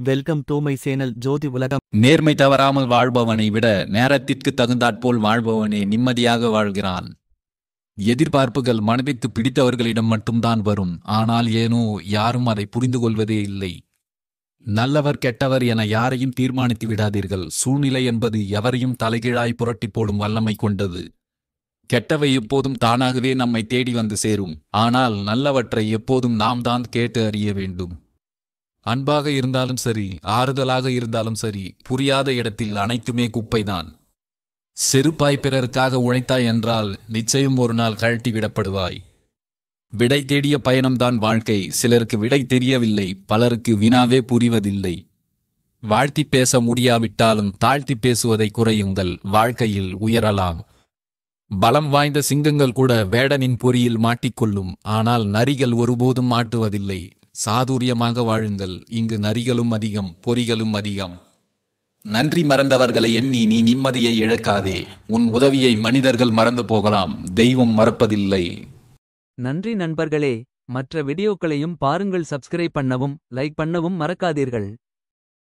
Welcome to my channel ஜோதி உலகம். நேர்மை தவறாமல் வாழ்பவனை விட நேரத்திற்கு தகுந்தாற்போல் வாழ்பவனே நிம்மதியாக வாழ்கிறான். எதிர்பார்ப்புகள் மனதிற்கு பிடித்தவர்களிடம் மட்டும்தான் வரும். ஆனால் ஏனோ யாரும் அதை புரிந்து கொள்வதே இல்லை. நல்லவர் கெட்டவர் என யாரையும் தீர்மானித்து விடாதீர்கள். சூழ்நிலை என்பது எவரையும் தலைகீழாய் புரட்டி போடும் வல்லமை கொண்டது. கெட்டவை எப்போதும் தானாகவே நம்மை தேடி வந்து சேரும். ஆனால் நல்லவற்றை எப்போதும் நாம் தான் கேட்டு அறிய வேண்டும். அன்பாக இருந்தாலும் சரி, ஆறுதலாக இருந்தாலும் சரி, புரியாத இடத்தில் அனைத்துமே குப்பைதான். செருப்பாய் பிறருக்காக உழைத்தாய் என்றால் நிச்சயம் ஒரு நாள் கழட்டி விடப்படுவாய். விடை தேடிய பயணம்தான் வாழ்க்கை. சிலருக்கு விடை தெரியவில்லை, பலருக்கு வினாவே புரிவதில்லை. வாழ்த்தி பேச முடியாவிட்டாலும் தாழ்த்தி பேசுவதை குறையுங்கள். வாழ்க்கையில் உயரலாம். பலம் வாய்ந்த சிங்கங்கள் கூட வேடனின் பொறியில் மாட்டிக்கொள்ளும். ஆனால் நரிகள் ஒருபோதும் மாட்டுவதில்லை. சாதுரியமாக வாழுங்கள். இங்கு நரிகளும் அதிகம், பொறிகளும் அதிகம். நன்றி மறந்தவர்களை எண்ணி நீ நிம்மதியை இழக்காதே. உன் உதவியை மனிதர்கள் மறந்து போகலாம், தெய்வம் மறப்பதில்லை. நன்றி நண்பர்களே. மற்ற வீடியோக்களையும் பாருங்கள். சப்ஸ்கிரைப் பண்ணவும் லைக் பண்ணவும் மறக்காதீர்கள்.